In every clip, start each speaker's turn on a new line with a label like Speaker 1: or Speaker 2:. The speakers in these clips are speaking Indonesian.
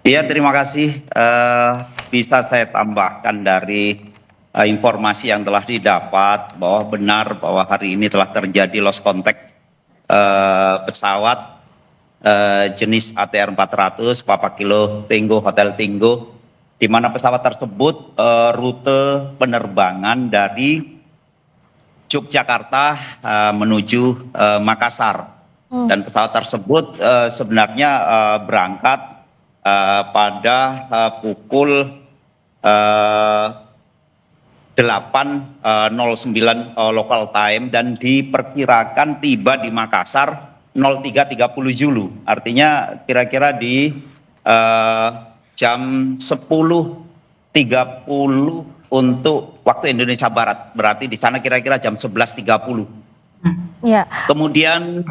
Speaker 1: Iya, terima kasih. Bisa saya tambahkan dari informasi yang telah didapat bahwa benar bahwa hari ini telah terjadi lost contact pesawat jenis ATR 400 Papa Kilo Tenggo Hotel Tenggo, di mana pesawat tersebut rute penerbangan dari Yogyakarta menuju Makassar, dan pesawat tersebut sebenarnya berangkat pada pukul 8.09 local time dan diperkirakan tiba di Makassar 03.30 Zulu. Artinya kira-kira di jam 10.30 untuk waktu Indonesia Barat. Berarti di sana kira-kira jam 11.30.
Speaker 2: Ya.
Speaker 1: Kemudian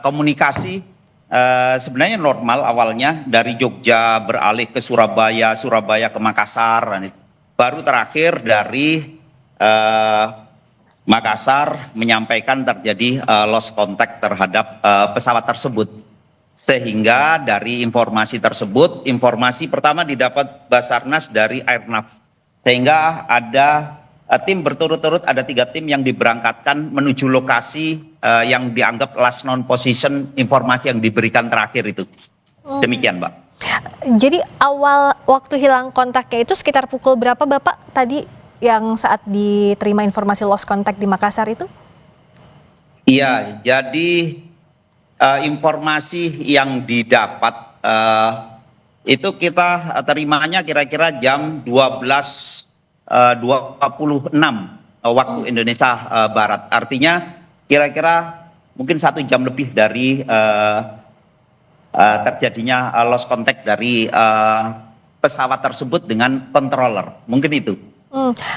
Speaker 1: komunikasi sebenarnya normal awalnya, dari Jogja beralih ke Surabaya, Surabaya ke Makassar. Baru terakhir dari Makassar menyampaikan terjadi lost contact terhadap pesawat tersebut. Sehingga dari informasi tersebut, informasi pertama didapat Basarnas dari Airnav. Sehingga ada tim berturut-turut, ada 3 tim yang diberangkatkan menuju lokasi yang dianggap last known position, informasi yang diberikan terakhir itu. Demikian, Mbak.
Speaker 2: Jadi awal waktu hilang kontaknya itu sekitar pukul berapa, Bapak, tadi yang saat diterima informasi lost contact di Makassar itu?
Speaker 1: Iya, jadi informasi yang didapat itu kita terimanya kira-kira jam 12.26 waktu Indonesia Barat. Artinya kira-kira mungkin 1 jam lebih dari terjadinya lost contact dari pesawat tersebut dengan controller. Mungkin itu.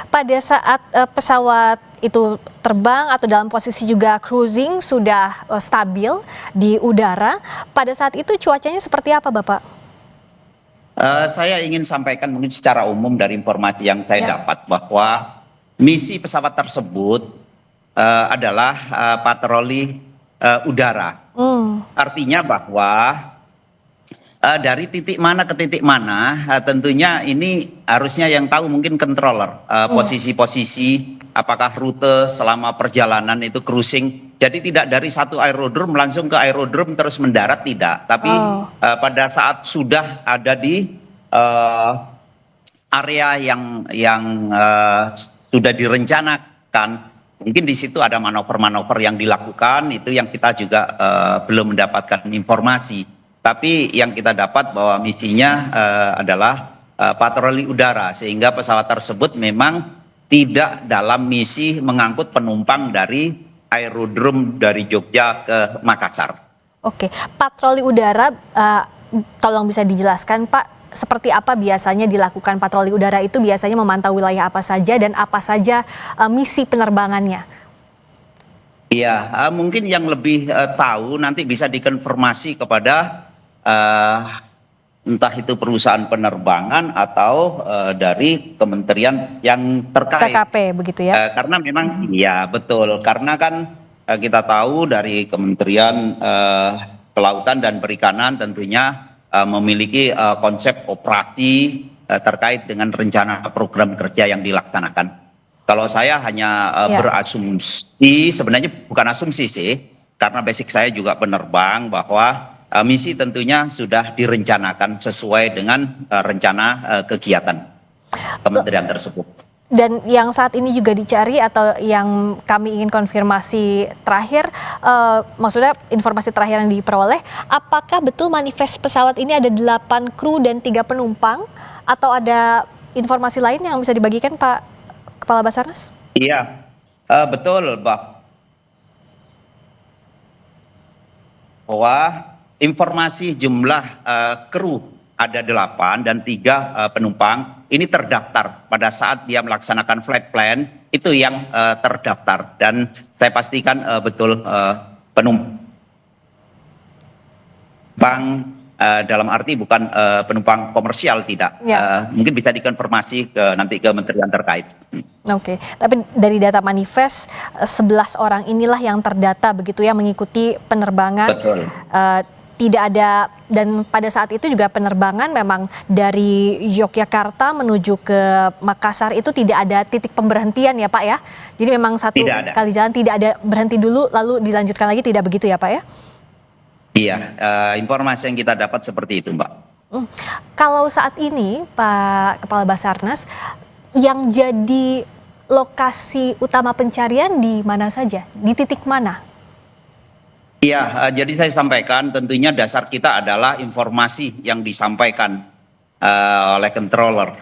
Speaker 2: Pada saat pesawat itu terbang atau dalam posisi juga cruising sudah stabil di udara, pada saat itu cuacanya seperti apa, Bapak?
Speaker 1: Saya ingin sampaikan mungkin secara umum dari informasi yang saya dapat bahwa misi pesawat tersebut adalah patroli udara. Artinya bahwa dari titik mana ke titik mana tentunya ini harusnya yang tahu mungkin controller, posisi-posisi, apakah rute selama perjalanan itu cruising. Jadi tidak dari satu aerodrom langsung ke aerodrom terus mendarat, tidak. Tapi pada saat sudah ada di area yang sudah direncanakan, mungkin di situ ada manuver-manuver yang dilakukan, itu yang kita juga belum mendapatkan informasi. Tapi yang kita dapat bahwa misinya adalah patroli udara, sehingga pesawat tersebut memang tidak dalam misi mengangkut penumpang dari aerodrom dari Jogja ke Makassar.
Speaker 2: Oke, patroli udara, tolong bisa dijelaskan, Pak, seperti apa biasanya dilakukan patroli udara itu? Biasanya memantau wilayah apa saja dan apa saja misi penerbangannya?
Speaker 1: Iya, mungkin yang lebih tahu nanti bisa dikonfirmasi kepada entah itu perusahaan penerbangan atau dari kementerian yang terkait.
Speaker 2: KKP begitu ya?
Speaker 1: Karena memang iya betul, karena kan kita tahu dari Kementerian Kelautan dan Perikanan tentunya memiliki konsep operasi terkait dengan rencana program kerja yang dilaksanakan. Kalau saya hanya berasumsi, sebenarnya bukan asumsi sih, karena basic saya juga penerbang, bahwa misi tentunya sudah direncanakan sesuai dengan rencana kegiatan kementerian tersebut.
Speaker 2: Dan yang saat ini juga dicari atau yang kami ingin konfirmasi terakhir, maksudnya informasi terakhir yang diperoleh, apakah betul manifest pesawat ini ada 8 kru dan 3 penumpang, atau ada informasi lain yang bisa dibagikan, Pak Kepala Basarnas?
Speaker 1: Iya, betul, bahwa informasi jumlah kru ada 8 dan 3 penumpang ini terdaftar pada saat dia melaksanakan flight plan, itu yang terdaftar, dan saya pastikan betul penumpang dalam arti bukan penumpang komersial, tidak. Mungkin bisa dikonfirmasi nanti ke kementerian terkait.
Speaker 2: Oke, tapi dari data manifest 11 orang inilah yang terdata begitu ya mengikuti penerbangan tidak ada, dan pada saat itu juga penerbangan memang dari Yogyakarta menuju ke Makassar itu tidak ada titik pemberhentian ya Pak ya. Jadi memang satu kali jalan, tidak ada berhenti dulu lalu dilanjutkan lagi, tidak begitu ya Pak ya?
Speaker 1: Iya, informasi yang kita dapat seperti itu Mbak.
Speaker 2: Kalau saat ini Pak Kepala Basarnas, yang jadi lokasi utama pencarian di mana saja? Di titik mana?
Speaker 1: Iya, jadi saya sampaikan tentunya dasar kita adalah informasi yang disampaikan oleh controller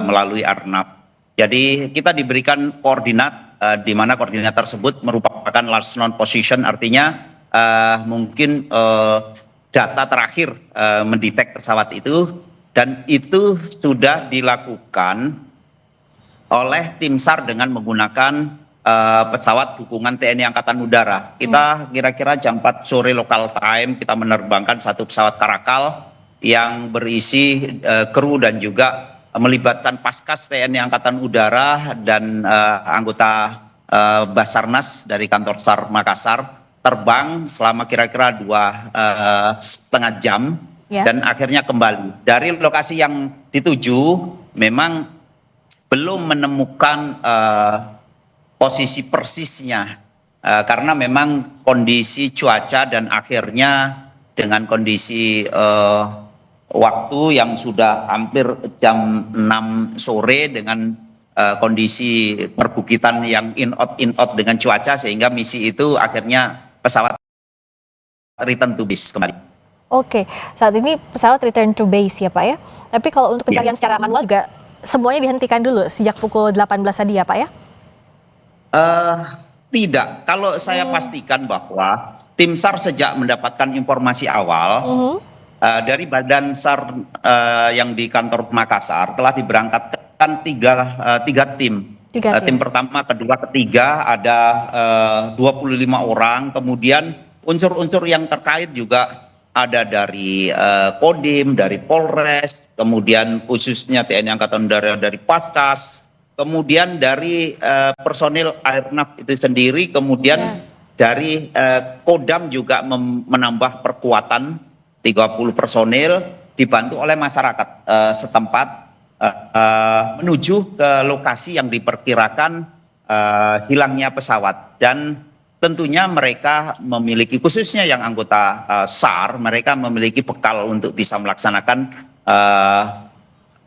Speaker 1: melalui Arnab. Jadi kita diberikan koordinat di mana koordinat tersebut merupakan last known position, artinya mungkin data terakhir mendetek pesawat itu, dan itu sudah dilakukan oleh tim SAR dengan menggunakan pesawat dukungan TNI Angkatan Udara. Kita kira-kira jam 4 sore local time kita menerbangkan satu pesawat Karakal yang berisi kru dan juga melibatkan Paskas TNI Angkatan Udara dan anggota Basarnas dari kantor SAR Makassar, terbang selama kira-kira 2,5 jam dan akhirnya kembali. Dari lokasi yang dituju memang belum menemukan posisi persisnya karena memang kondisi cuaca dan akhirnya dengan kondisi waktu yang sudah hampir jam 6 sore dengan kondisi perbukitan yang in out dengan cuaca, sehingga misi itu akhirnya pesawat return to base kembali.
Speaker 2: Oke, saat ini pesawat return to base ya Pak ya. Tapi kalau untuk pencarian secara manual juga semuanya dihentikan dulu sejak pukul 18 tadi ya Pak ya?
Speaker 1: Tidak, kalau saya pastikan bahwa tim SAR sejak mendapatkan informasi awal dari Badan SAR yang di kantor Makassar telah diberangkatkan tiga tim. Tim pertama, kedua, ketiga ada 25 orang, kemudian unsur-unsur yang terkait juga ada dari Kodim, dari Polres, kemudian khususnya TNI Angkatan Udara dari Paskas, kemudian dari personil Airnav itu sendiri, kemudian dari Kodam juga menambah perkuatan 30 personil dibantu oleh masyarakat setempat menuju ke lokasi yang diperkirakan hilangnya pesawat. Dan tentunya mereka memiliki, khususnya yang anggota SAR, mereka memiliki bekal untuk bisa melaksanakan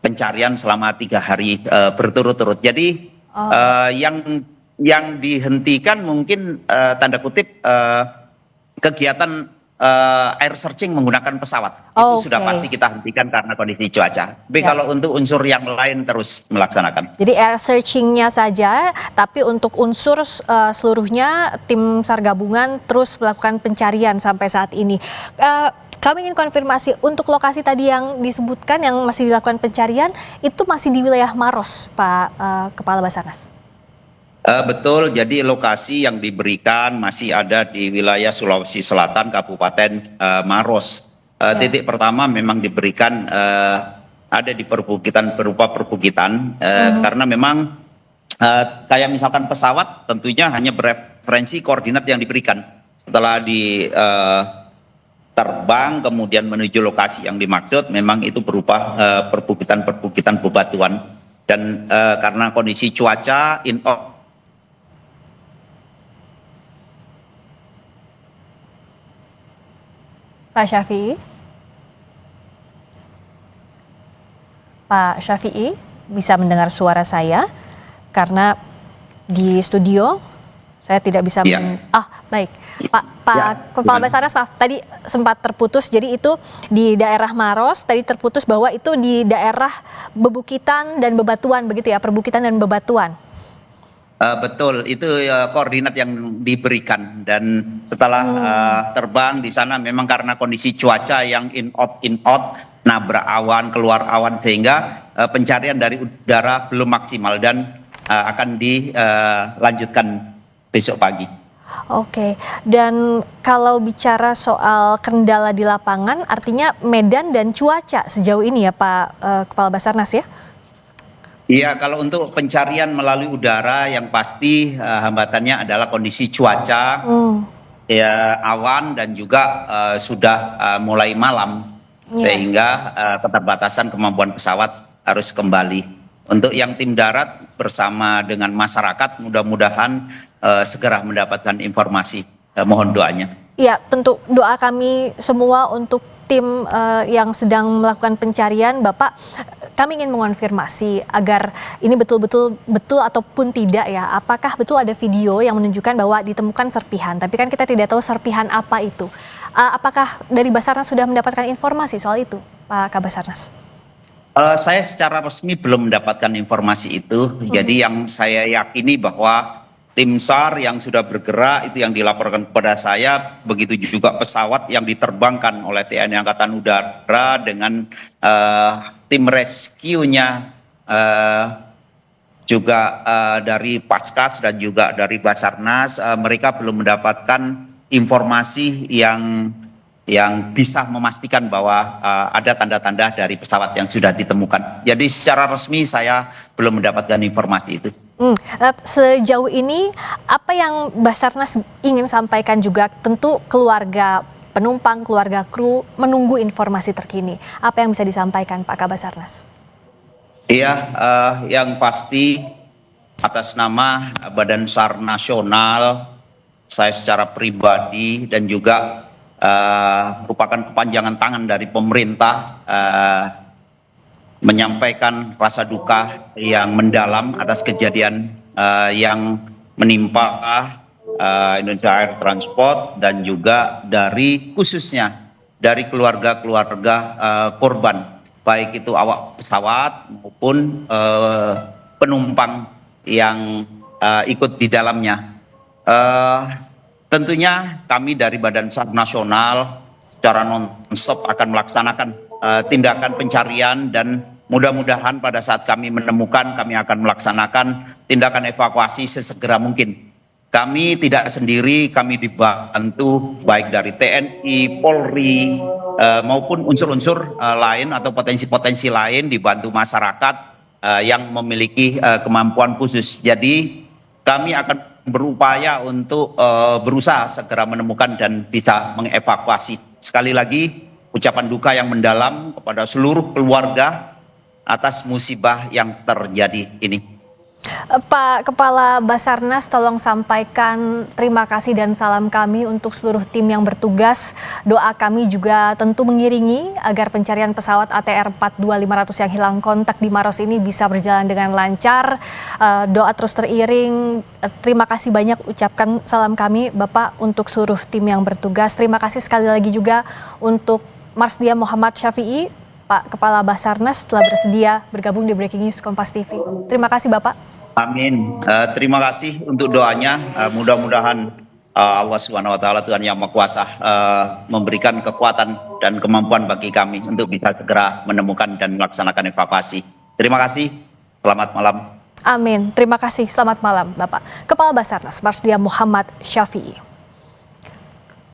Speaker 1: pencarian selama 3 hari berturut-turut. Jadi yang dihentikan mungkin tanda kutip kegiatan air searching menggunakan pesawat. Itu sudah pasti kita hentikan karena kondisi cuaca. Tapi kalau untuk unsur yang lain terus melaksanakan.
Speaker 2: Jadi air searchingnya saja, tapi untuk unsur seluruhnya tim SAR gabungan terus melakukan pencarian sampai saat ini. Kami ingin konfirmasi untuk lokasi tadi yang disebutkan yang masih dilakukan pencarian itu masih di wilayah Maros, Pak Kepala Basarnas.
Speaker 1: Betul, jadi lokasi yang diberikan masih ada di wilayah Sulawesi Selatan, Kabupaten Maros. Titik pertama memang diberikan ada di perbukitan, berupa perbukitan, karena memang kayak misalkan pesawat tentunya hanya bereferensi koordinat yang diberikan. Setelah di terbang kemudian menuju lokasi yang dimaksud, memang itu berupa perbukitan-perbukitan bebatuan, dan karena kondisi cuaca
Speaker 2: Pak Syafi'i, Pak Syafi'i bisa mendengar suara saya karena di studio saya tidak bisa baik. Pak Kepala Basarnas, maaf, tadi sempat terputus. Jadi itu di daerah Maros, tadi terputus bahwa itu di daerah bebukitan dan bebatuan, begitu ya, perbukitan dan bebatuan.
Speaker 1: Betul, itu koordinat yang diberikan, dan setelah terbang di sana memang karena kondisi cuaca yang in out, nabrak awan, keluar awan, sehingga pencarian dari udara belum maksimal dan akan dilanjutkan besok pagi.
Speaker 2: Oke, dan kalau bicara soal kendala di lapangan, artinya medan dan cuaca sejauh ini ya Pak Kepala Basarnas ya?
Speaker 1: Iya, kalau untuk pencarian melalui udara yang pasti hambatannya adalah kondisi cuaca ya awan dan juga sudah mulai malam,
Speaker 2: Iya.
Speaker 1: sehingga keterbatasan kemampuan pesawat harus kembali. Untuk yang tim darat bersama dengan masyarakat, mudah-mudahan segera mendapatkan informasi. Mohon doanya.
Speaker 2: Iya, tentu doa kami semua untuk tim yang sedang melakukan pencarian, Bapak. Kami ingin mengonfirmasi agar ini betul-betul betul ataupun tidak ya. Apakah betul ada video yang menunjukkan bahwa ditemukan serpihan? Tapi kan kita tidak tahu serpihan apa itu. Apakah dari Basarnas sudah mendapatkan informasi soal itu, Pak Kabasarnas?
Speaker 1: Saya secara resmi belum mendapatkan informasi itu. Jadi yang saya yakini bahwa tim SAR yang sudah bergerak itu yang dilaporkan kepada saya, begitu juga pesawat yang diterbangkan oleh TNI Angkatan Udara dengan tim rescue-nya juga dari Paskas dan juga dari Basarnas, mereka belum mendapatkan informasi yang bisa memastikan bahwa ada tanda-tanda dari pesawat yang sudah ditemukan. Jadi secara resmi saya belum mendapatkan informasi itu.
Speaker 2: Sejauh ini apa yang Basarnas ingin sampaikan juga, tentu keluarga penumpang, keluarga kru menunggu informasi terkini. Apa yang bisa disampaikan Pak Kabasarnas?
Speaker 1: Iya, yang pasti atas nama Badan SAR Nasional, saya secara pribadi dan juga merupakan kepanjangan tangan dari pemerintah, menyampaikan rasa duka yang mendalam atas kejadian yang menimpa Indonesia Air Transport dan juga dari khususnya dari keluarga-keluarga korban, baik itu awak pesawat maupun penumpang yang ikut di dalamnya. Tentunya kami dari Badan SAR Nasional secara non-stop akan melaksanakan tindakan pencarian dan mudah-mudahan pada saat kami menemukan, kami akan melaksanakan tindakan evakuasi sesegera mungkin. Kami tidak sendiri, kami dibantu baik dari TNI, Polri, maupun unsur-unsur lain atau potensi-potensi lain, dibantu masyarakat yang memiliki kemampuan khusus. Jadi kami akan berupaya untuk berusaha segera menemukan dan bisa mengevakuasi. Sekali lagi, ucapan duka yang mendalam kepada seluruh keluarga atas musibah yang terjadi ini.
Speaker 2: Pak Kepala Basarnas, tolong sampaikan terima kasih dan salam kami untuk seluruh tim yang bertugas. Doa kami juga tentu mengiringi agar pencarian pesawat ATR 42500 yang hilang kontak di Maros ini bisa berjalan dengan lancar. Doa terus teriring. Terima kasih banyak, ucapkan salam kami Bapak untuk seluruh tim yang bertugas. Terima kasih sekali lagi juga untuk Marsdia Muhammad Syafi'i, Pak Kepala Basarnas, telah bersedia bergabung di Breaking News Kompas TV. Terima kasih Bapak.
Speaker 1: Amin. Terima kasih untuk doanya. Mudah-mudahan Allah Subhanahu Wa Taala, Tuhan Yang Maha Kuasa, memberikan kekuatan dan kemampuan bagi kami untuk bisa segera menemukan dan melaksanakan evakuasi. Terima kasih. Selamat malam.
Speaker 2: Amin. Terima kasih. Selamat malam Bapak. Kepala Basarnas Marsdia Muhammad Syafi'i.